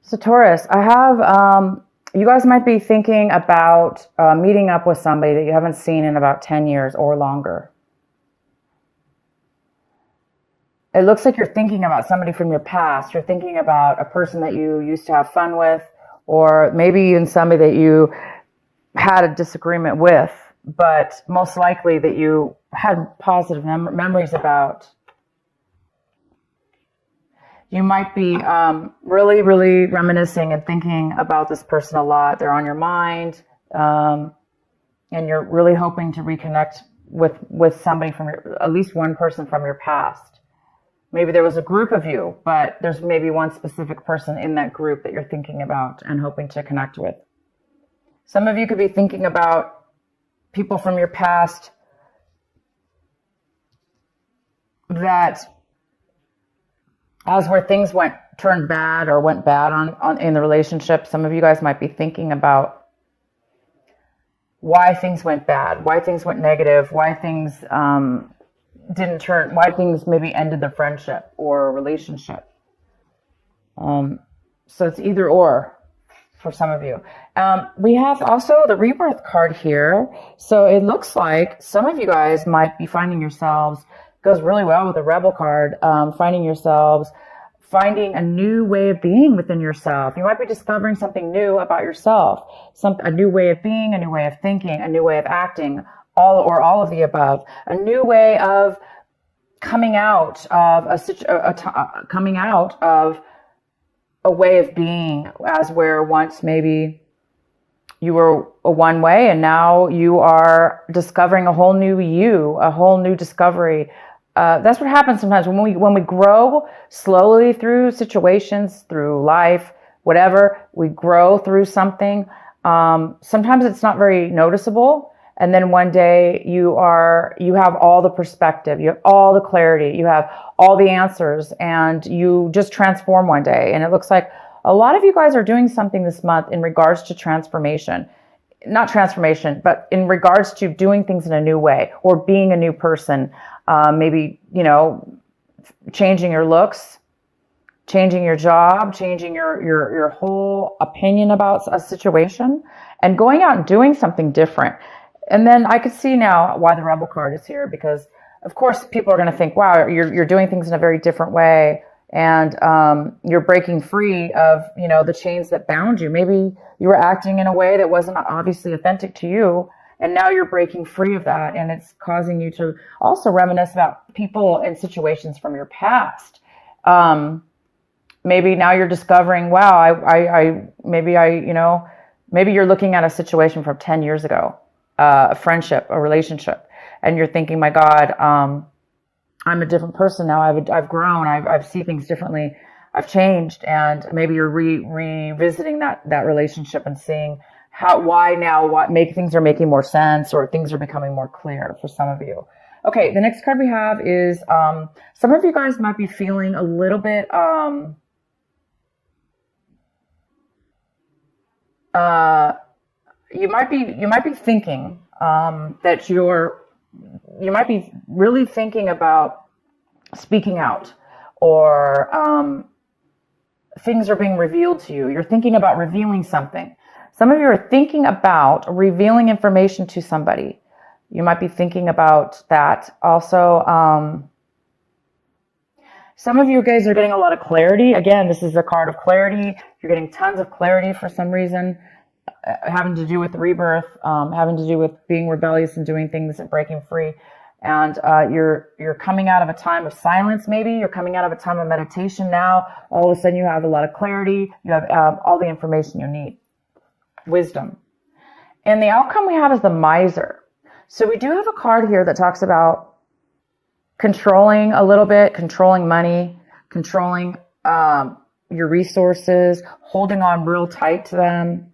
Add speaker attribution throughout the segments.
Speaker 1: So Taurus, I have, you guys might be thinking about meeting up with somebody that you haven't seen in about 10 years or longer. It looks like you're thinking about somebody from your past. You're thinking about a person that you used to have fun with, or maybe even somebody that you had a disagreement with, but most likely that you had positive memories about. You might be really, really reminiscing and thinking about this person a lot. They're on your mind, and you're really hoping to reconnect with somebody from at least one person from your past. Maybe there was a group of you, but there's maybe one specific person in that group that you're thinking about and hoping to connect with. Some of you could be thinking about people from your past that, as where things turned bad or went bad in the relationship, some of you guys might be thinking about why things went bad, why things went negative, why things why things maybe ended the friendship or relationship. So it's either or for some of you. We have also the rebirth card here. So it looks like some of you guys might be finding yourselves, goes really well with the rebel card, finding a new way of being within yourself. You might be discovering something new about yourself, a new way of being, a new way of thinking, a new way of acting, all of the above, a new way of coming out of a way of being, as where once maybe you were a one way and now you are discovering a whole new you, a whole new discovery. That's what happens sometimes when we grow slowly through situations, through life, whatever. We grow through something. Sometimes it's not very noticeable, and then one day you have all the perspective, you have all the clarity, you have all the answers, and you just transform one day. And it looks like a lot of you guys are doing something this month in regards to transformation. Not transformation, but in regards to doing things in a new way or being a new person. Maybe, changing your looks, changing your job, changing your whole opinion about a situation, and going out and doing something different. And then I could see now why the Rebel card is here, because of course people are going to think, wow, you're doing things in a very different way. And you're breaking free of, the chains that bound you. Maybe you were acting in a way that wasn't obviously authentic to you, and now you're breaking free of that, and it's causing you to also reminisce about people and situations from your past. Maybe now you're discovering, wow, maybe you're looking at a situation from 10 years ago, a friendship, a relationship, and you're thinking, my God, I'm a different person now. I've grown. I've seen things differently. I've changed. And maybe you're revisiting that relationship and seeing things are making more sense, or things are becoming more clear for some of you. Okay. The next card we have is, some of you guys might be feeling a little bit, you might be thinking, that you might be really thinking about speaking out, or things are being revealed to you. You're thinking about revealing something. Some of you are thinking about revealing information to somebody. You might be thinking about that. Also, some of you guys are getting a lot of clarity. Again, this is a card of clarity. You're getting tons of clarity for some reason, having to do with rebirth, having to do with being rebellious and doing things and breaking free. And you're coming out of a time of silence. Maybe you're coming out of a time of meditation now. All of a sudden you have a lot of clarity. You have all the information you need. Wisdom. And the outcome we have is the miser. So we do have a card here that talks about controlling a little bit, controlling money, controlling your resources, holding on real tight to them.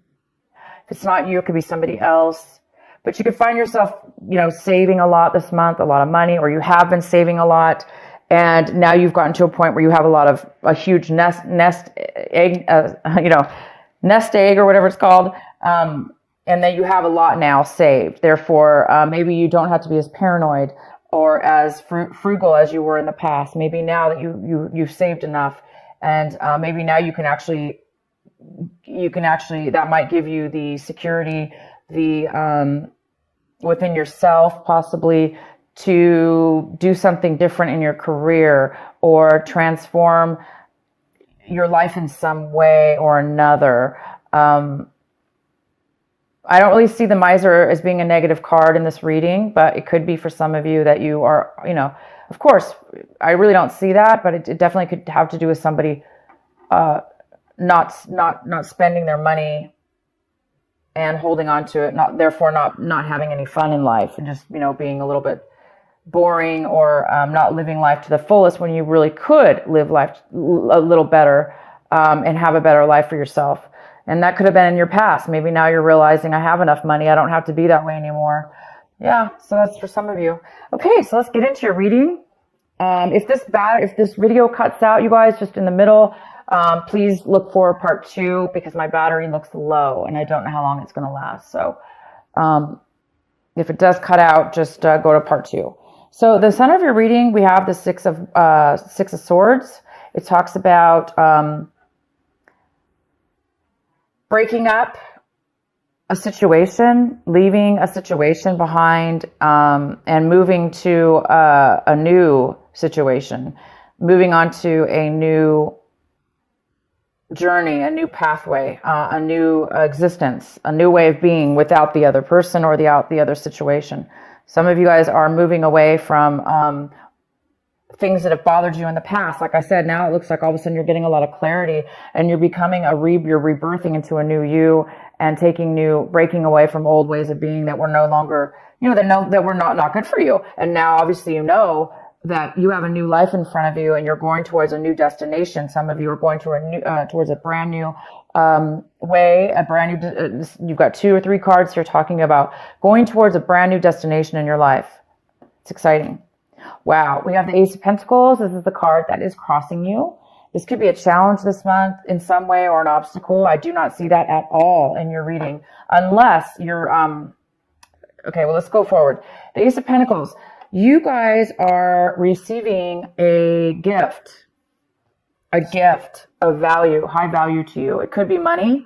Speaker 1: If it's not you, it could be somebody else. But you could find yourself, saving a lot this month, a lot of money, or you have been saving a lot, and now you've gotten to a point where you have a huge nest egg, nest egg or whatever it's called, and then you have a lot now saved. Therefore, maybe you don't have to be as paranoid or as frugal as you were in the past. Maybe now that you've saved enough, and maybe now you can actually you can actually, that might give you the security, the within yourself, possibly to do something different in your career or transform your life in some way or another. I don't really see the miser as being a negative card in this reading, but it could be for some of you that you are, of course, I really don't see that, but it definitely could have to do with somebody not spending their money and holding on to it, not having any fun in life, and just, being a little bit boring, or not living life to the fullest when you really could live life a little better, and have a better life for yourself. And that could have been in your past. Maybe now you're realizing, I have enough money, I don't have to be that way anymore. Yeah, so that's for some of you. Okay, so let's get into your reading. If this video cuts out, you guys, just in the middle, please look for part 2, because my battery looks low and I don't know how long it's going to last. So if it does cut out, just go to part 2. So the center of your reading, we have the Six of Swords. It talks about breaking up a situation, leaving a situation behind, and moving to a new situation, moving on to a new journey, a new pathway, a new existence, a new way of being without the other person or the other situation. Some of you guys are moving away from things that have bothered you in the past. Like I said, now it looks like all of a sudden you're getting a lot of clarity, and you're becoming you're rebirthing into a new you, and breaking away from old ways of being that were no longer, that were not good for you. And now obviously that you have a new life in front of you, and you're going towards a new destination. Some of you are going towards a brand new way, you've got 2 or 3 cards here talking about going towards a brand new destination in your life. It's exciting. Wow, we have the Ace of Pentacles. This is the card that is crossing you. This could be a challenge this month in some way, or an obstacle. I do not see that at all in your reading, unless you're, okay, well, let's go forward. The Ace of Pentacles. You guys are receiving a gift of value, high value to you. It could be money.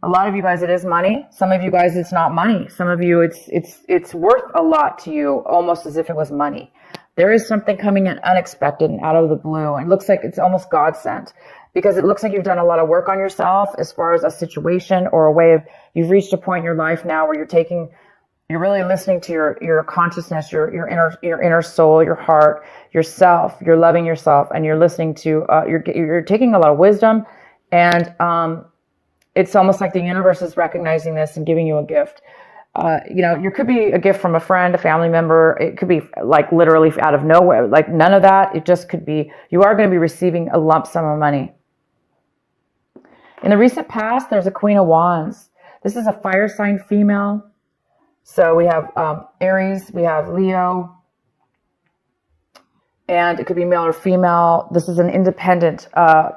Speaker 1: A lot of you guys, it is money. Some of you guys, it's not money. Some of you, it's worth a lot to you, almost as if it was money. There is something coming in unexpected and out of the blue. And it looks like it's almost God sent, because it looks like you've done a lot of work on yourself as far as a situation or a way of, you've reached a point in your life now where you're really listening to your consciousness, your inner soul, your heart, yourself. You're loving yourself, and you're listening to, you're taking a lot of wisdom, and it's almost like the universe is recognizing this and giving you a gift. You could be a gift from a friend, a family member. It could be like literally out of nowhere, like none of that. It just could be, you are going to be receiving a lump sum of money. In the recent past, there's a Queen of Wands. This is a fire sign female. So we have Aries, we have Leo, and it could be male or female. This is an independent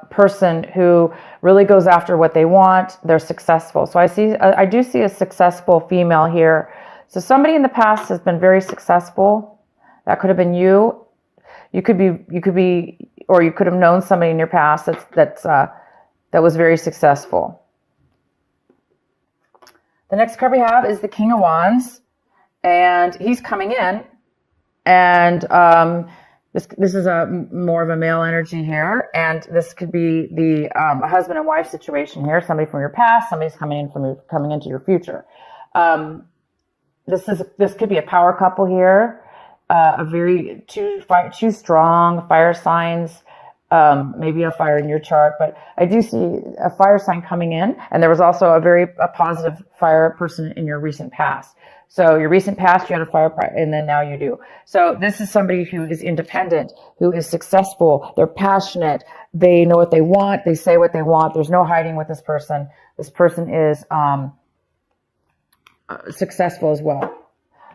Speaker 1: person who really goes after what they want. They're successful. So I do see a successful female here. So somebody in the past has been very successful. That could have been you. You could be, or you could have known somebody in your past that was very successful. The next card we have is the King of Wands, and he's coming in, and this is more of a male energy here, and this could be the husband and wife situation here. Somebody from your past, somebody's coming into your future. This could be a power couple here, two strong fire signs. Maybe a fire in your chart, but I do see a fire sign coming in, and there was also a positive fire person in your recent past. So your recent past, you had a fire, and then now you do. So this is somebody who is independent, who is successful. They're passionate. They know what they want. They say what they want. There's no hiding with this person. This person is successful as well.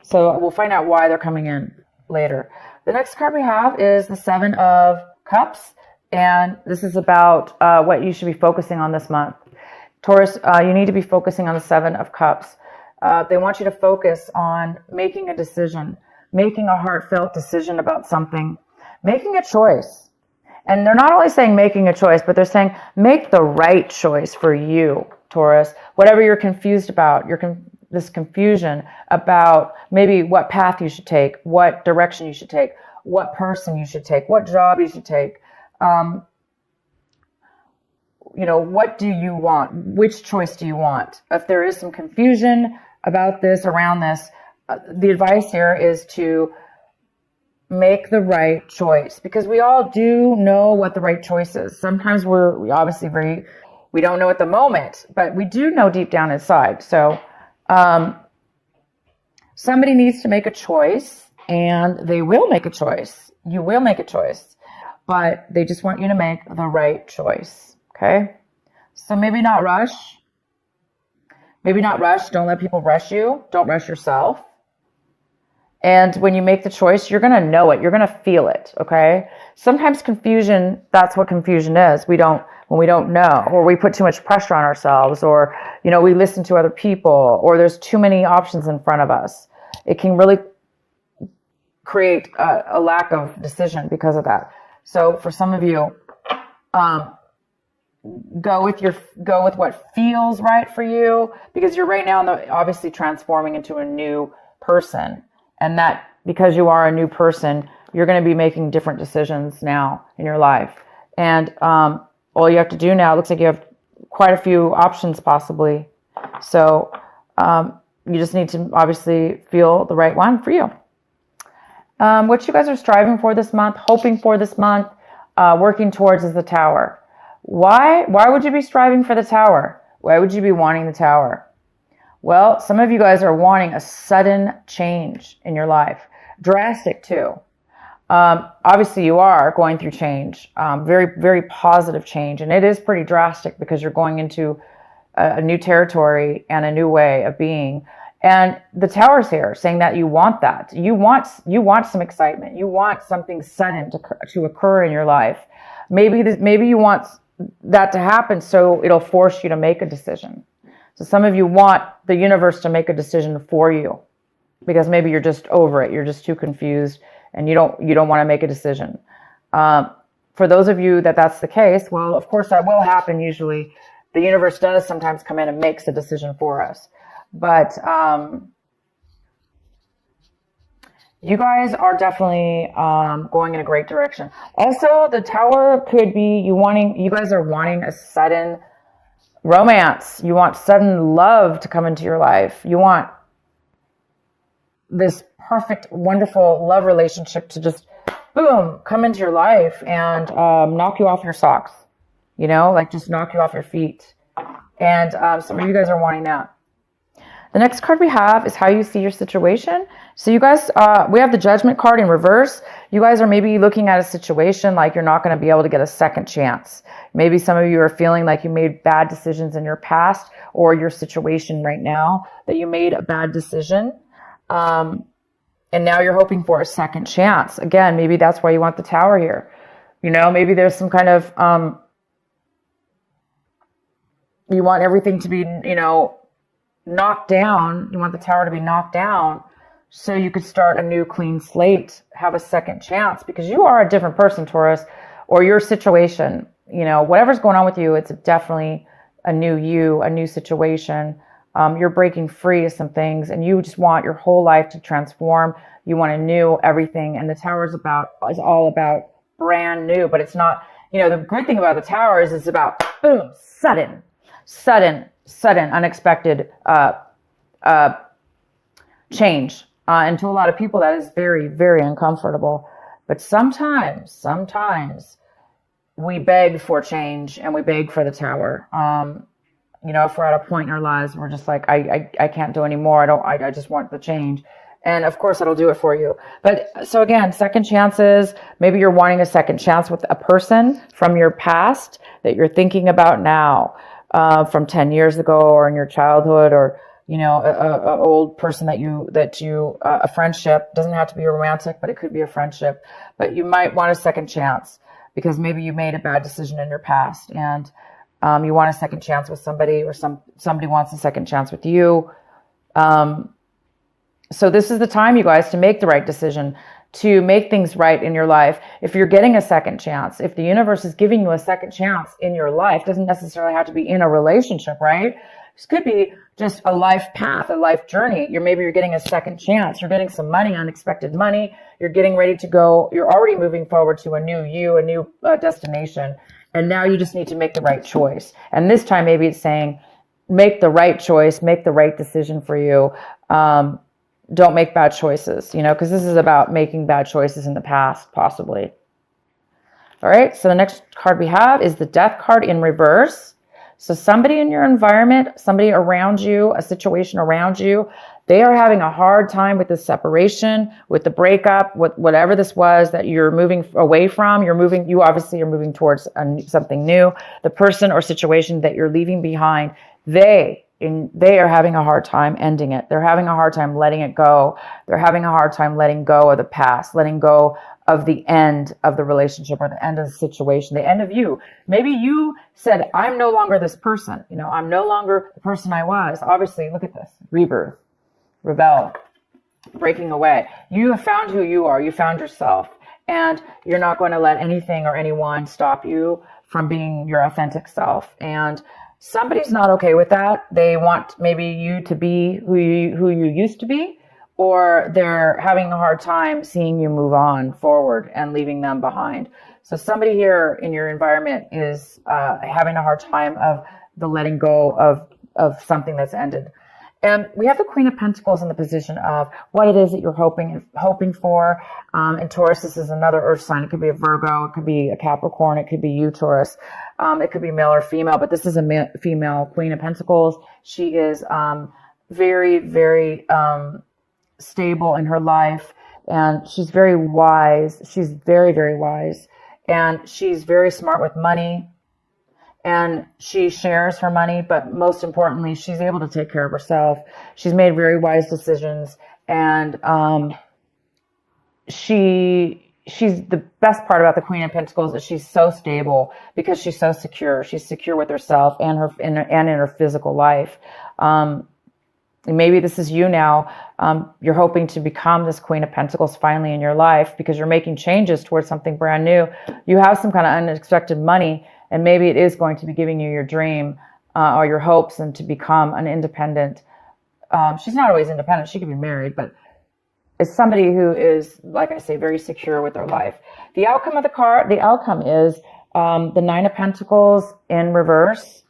Speaker 1: So we'll find out why they're coming in later. The next card we have is the Seven of Cups. And this is about what you should be focusing on this month. Taurus, you need to be focusing on the Seven of Cups. They want you to focus on making a decision, making a heartfelt decision about something, making a choice. And they're not only saying making a choice, but they're saying make the right choice for you, Taurus. Whatever you're confused about, this confusion about maybe what path you should take, what direction you should take, what person you should take, what job you should take. What do you want? Which choice do you want? If there is some confusion about this, around this, the advice here is to make the right choice, because we all do know what the right choice is. Sometimes we obviously we don't know at the moment, but we do know deep down inside. So somebody needs to make a choice, and they will make a choice. You will make a choice, but they just want you to make the right choice. Okay? So maybe not rush. Maybe not rush. Don't let people rush you. Don't rush yourself. And when you make the choice, you're going to know it. You're going to feel it. Okay? Sometimes confusion, that's what confusion is. When we don't know, or we put too much pressure on ourselves, or, we listen to other people, or there's too many options in front of us. It can really create a lack of decision because of that. So for some of you, go with what feels right for you, because you're right now obviously transforming into a new person. And that, because you are a new person, you're going to be making different decisions now in your life. And all you have to do now, it looks like you have quite a few options possibly. So you just need to obviously feel the right one for you. What you guys are striving for this month, hoping for this month, working towards is the Tower. Why would you be striving for the Tower? Why would you be wanting the Tower? Well, some of you guys are wanting a sudden change in your life. Drastic too. Obviously you are going through change, very, very positive change. And it is pretty drastic because you're going into a new territory and a new way of being. And the Tower's here saying that you want that. You want some excitement. You want something sudden to occur in your life. Maybe you want that to happen so it'll force you to make a decision. So some of you want the universe to make a decision for you, because maybe you're just over it. You're just too confused and you don't want to make a decision. For those of you that's the case, well, of course that will happen usually. The universe does sometimes come in and makes a decision for us. But you guys are definitely going in a great direction. Also, the Tower could be you guys are wanting a sudden romance. You want sudden love to come into your life. You want this perfect, wonderful love relationship to just, boom, come into your life and knock you off your socks. Just knock you off your feet. And some of you guys are wanting that. The next card we have is how you see your situation. So you guys, we have the Judgment card in reverse. You guys are maybe looking at a situation like you're not going to be able to get a second chance. Maybe some of you are feeling like you made bad decisions in your past, or your situation right now, that you made a bad decision. And now you're hoping for a second chance. Again, maybe that's why you want the Tower here. Maybe there's some kind of, you want everything to be, knocked down. You want the Tower to be knocked down so you could start a new clean slate, have a second chance, because you are a different person, Taurus, or your situation, whatever's going on with you, it's definitely a new you, a new situation. You're breaking free of some things, and you just want your whole life to transform. You want to new everything. And the Tower is all about brand new, but it's not, the good thing about the Tower is it's about, boom, sudden, unexpected change. And to a lot of people, that is very, very uncomfortable. But sometimes we beg for change and we beg for the Tower. If we're at a point in our lives, we're just like, I can't do anymore. I just want the change. And of course, it'll do it for you. But so again, second chances, maybe you're wanting a second chance with a person from your past that you're thinking about now, from 10 years ago, or in your childhood, or, a old person a friendship. Doesn't have to be a romantic, but it could be a friendship. But you might want a second chance because maybe you made a bad decision in your past, and you want a second chance with somebody, or somebody wants a second chance with you. So this is the time, you guys, to make the right decision. to make things right in your life. If you're getting a second chance, if the universe is giving you a second chance in your life, doesn't necessarily have to be in a relationship, right? This could be just a life path, a life journey. Maybe you're getting a second chance. You're getting some money, unexpected money. You're getting ready to go. You're already moving forward to a new you, a new destination. And now you just need to make the right choice. And this time, maybe it's saying, make the right choice, make the right decision for you. Don't make bad choices, because this is about making bad choices in the past, possibly. All right. So the next card we have is the Death card in reverse. So somebody in your environment, somebody around you, a situation around you, they are having a hard time with the separation, with the breakup, with whatever this was that you're moving away from. You obviously are moving towards something new. The person or situation that you're leaving behind, they are having a hard time ending it. They're having a hard time letting it go. They're having a hard time letting go of the past, letting go of the end of the relationship or the end of the situation, the end of you. Maybe you said, I'm no longer this person. I'm no longer the person I was. Obviously, look at this. Rebirth, rebel, breaking away. You have found who you are. You found yourself. And you're not going to let anything or anyone stop you from being your authentic self. And somebody's not okay with that. They want maybe you to be who you used to be, or they're having a hard time seeing you move on forward and leaving them behind. So somebody here in your environment is having a hard time of the letting go of something that's ended. And we have the Queen of Pentacles in the position of what it is that you're hoping for. And Taurus, this is another earth sign. It could be a Virgo. It could be a Capricorn. It could be you, Taurus. It could be male or female, but this is a female Queen of Pentacles. She is very, very stable in her life, and she's very wise. She's very, very wise, and she's very smart with money, and she shares her money, but most importantly, she's able to take care of herself. She's made very wise decisions, and she's the best part about the Queen of Pentacles is she's so stable because she's so secure. She's secure with herself and in her physical life. Maybe this is you now. You're hoping to become this Queen of Pentacles finally in your life because you're making changes towards something brand new. You have some kind of unexpected money, and maybe it is going to be giving you your dream or your hopes and to become an independent. She's not always independent. She could be married, but it's somebody who is, like I say, very secure with their life. The outcome of the outcome is the Nine of Pentacles in reverse.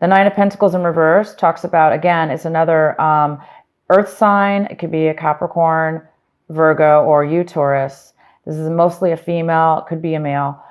Speaker 1: The Nine of Pentacles in reverse talks about, again, it's another earth sign. It could be a Capricorn, Virgo, or you, Taurus. This is mostly a female. It could be a male.